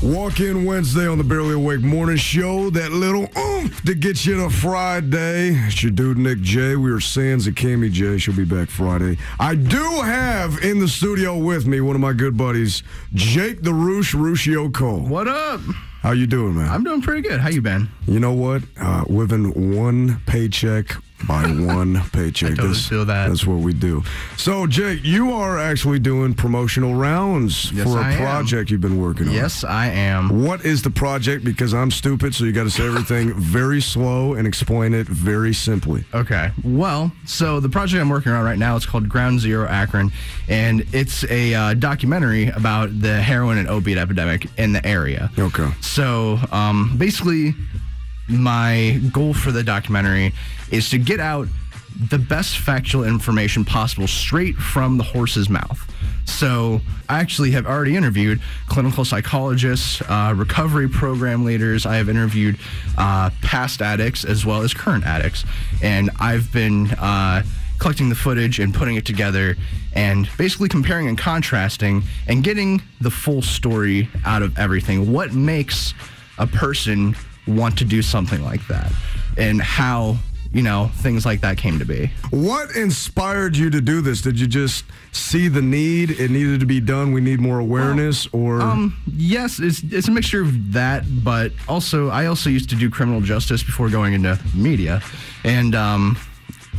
Walk-in Wednesday on the Barely Awake Morning Show. That little oomph to get you to Friday. It's your dude, Nick J. We are sans and Cammy J. She'll be back Friday. I do have in the studio with me one of my good buddies, Jake the Roosh, Rushio Cole. What up? How you doing, man? I'm doing pretty good. How you been? You know what? Living one paycheck by one paycheck. I totally feel that. That's what we do. So, Jake, you are actually doing promotional rounds for a project you've been working on. Yes, I am. What is the project? Because I'm stupid, so you got to say everything very slow and explain it very simply. Okay. Well, so the project I'm working on right now is called Ground Zero Akron, and it's a documentary about the heroin and opiate epidemic in the area. Okay. So, basically, my goal for the documentary is to get out the best factual information possible straight from the horse's mouth. So I actually have already interviewed clinical psychologists, recovery program leaders. I have interviewed past addicts as well as current addicts. And I've been collecting the footage and putting it together and basically comparing and contrasting and getting the full story out of everything. What makes a person want to do something like that, and how, you know, things like that came to be. What inspired you to do this? Did you just see the need? It needed to be done. We need more awareness, or? Yes, it's a mixture of that, but also I also used to do criminal justice before going into media, and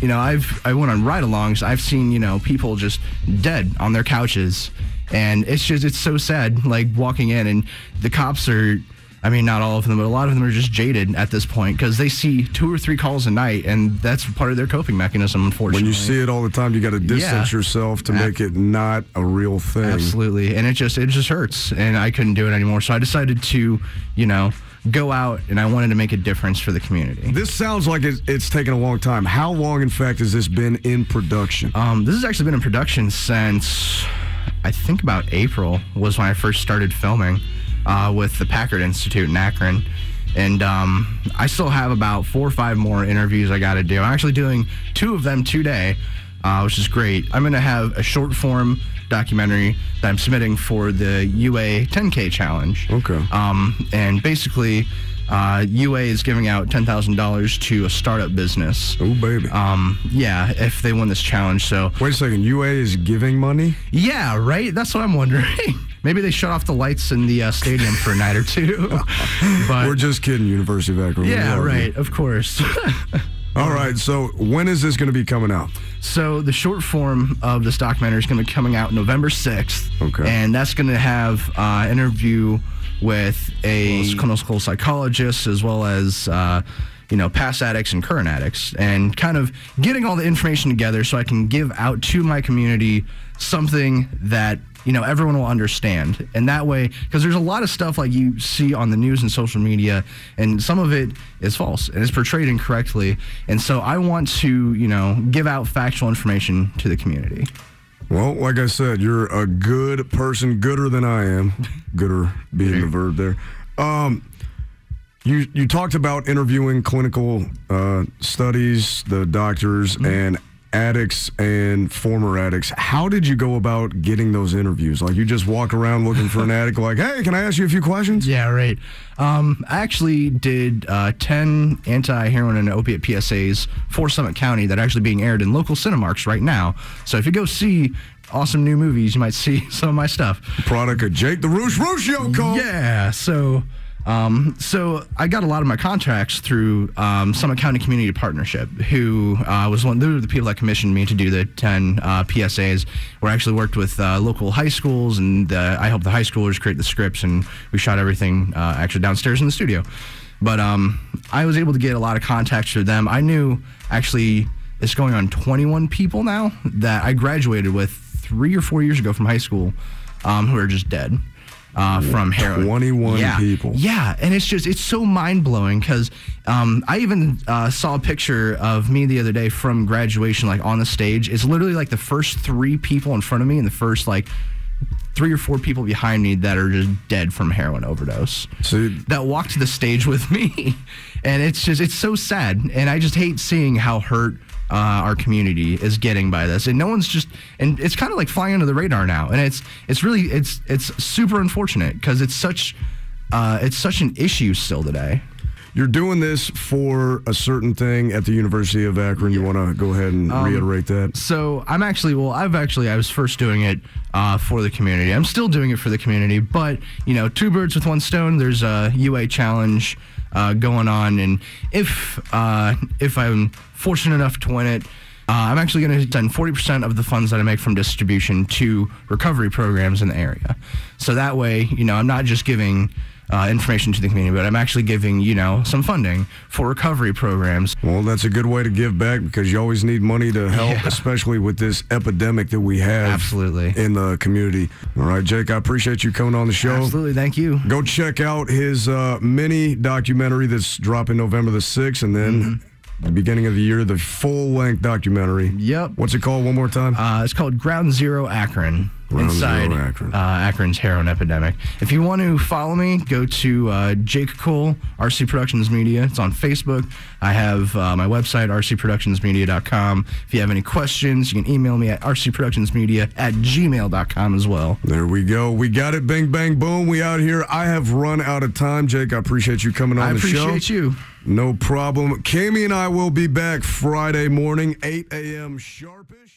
you know, I went on ride-alongs. I've seen, you know, people just dead on their couches, and it's so sad. Like walking in, and the cops are. I mean, not all of them, but a lot of them are just jaded at this point because they see 2 or 3 calls a night, and that's part of their coping mechanism, unfortunately. When you see it all the time, you got to distance yourself to make it not a real thing. Absolutely, and it just hurts, and I couldn't do it anymore. So I decided to, you know, go out, and I wanted to make a difference for the community. This sounds like it's taken a long time. How long, in fact, has this been in production? This has actually been in production since, I think, about April was when I first started filming. With the Packard Institute in Akron. And I still have about 4 or 5 more interviews I got to do. I'm actually doing 2 of them today, which is great. I'm going to have a short form documentary that I'm submitting for the UA 10K challenge. Okay. And basically, UA is giving out $10,000 to a startup business. Oh, baby. Yeah, if they win this challenge. So wait a second, UA is giving money? Yeah, right? That's what I'm wondering. Maybe they shut off the lights in the stadium for a night or 2. But we're just kidding, University of Akron. Yeah, right, of course. All right, so when is this going to be coming out? So the short form of this documentary is going to be coming out November 6th. Okay. And that's going to have an interview with a clinical psychologist as well as you know, past addicts and current addicts, and kind of getting all the information together so I can give out to my community something that, you know, everyone will understand. And that way, because there's a lot of stuff like you see on the news and social media, and some of it is false and it's portrayed incorrectly. And so I want to, you know, give out factual information to the community. Well, like I said, you're a good person, gooder than I am. Gooder being the verb there. You talked about interviewing clinical studies, the doctors, and addicts and former addicts. How did you go about getting those interviews? Like, you just walk around looking for an addict, like, hey, can I ask you a few questions? Yeah, right. I actually did 10 anti-heroin and opiate PSAs for Summit County that are actually being aired in local Cinemarks right now. So if you go see awesome new movies, you might see some of my stuff. Product of Jake the Roosh, Rushio Cole. Yeah, so I got a lot of my contracts through Summit County Community Partnership, who was one. They were the people that commissioned me to do the 10 PSAs. We actually worked with local high schools, and I helped the high schoolers create the scripts, and we shot everything actually downstairs in the studio. But I was able to get a lot of contacts through them. I knew actually it's going on 21 people now that I graduated with 3 or 4 years ago from high school, who are just dead. From heroin. 21 people. Yeah, and it's so mind-blowing because I even saw a picture of me the other day from graduation, like on the stage. It's literally like the first 3 people in front of me and the first like 3 or 4 people behind me that are just dead from heroin overdose. So that walked to the stage with me. And it's so sad. And I just hate seeing how hurt our community is getting by this, and no one's and it's kind of like flying under the radar now, and it's really super unfortunate because it's such it's such an issue still today. You're doing this for a certain thing at the University of Akron. You want to go ahead and reiterate that? So I was first doing it for the community. I'm still doing it for the community, but, two birds with one stone. There's a UA challenge going on, and if I'm fortunate enough to win it, I'm actually going to send 40% of the funds that I make from distribution to recovery programs in the area. So that way, I'm not just giving information to the community, but I'm actually giving, some funding for recovery programs. Well, that's a good way to give back because you always need money to help, especially with this epidemic that we have Absolutely. In the community. All right, Jake, I appreciate you coming on the show. Absolutely, thank you. Go check out his mini documentary that's dropping November the 6th, and then the beginning of the year, the full-length documentary. Yep. What's it called one more time? It's called Ground Zero Akron. Inside Akron. Akron's heroin epidemic. If you want to follow me, go to Jake Cole, RC Productions Media. It's on Facebook. I have my website, rcproductionsmedia.com. If you have any questions, you can email me at rcproductionsmedia@gmail.com as well. There we go. We got it. Bang, bang, boom. We out here. I have run out of time, Jake. I appreciate you coming on the show. I appreciate you. No problem. Cami and I will be back Friday morning, 8 a.m. sharpish.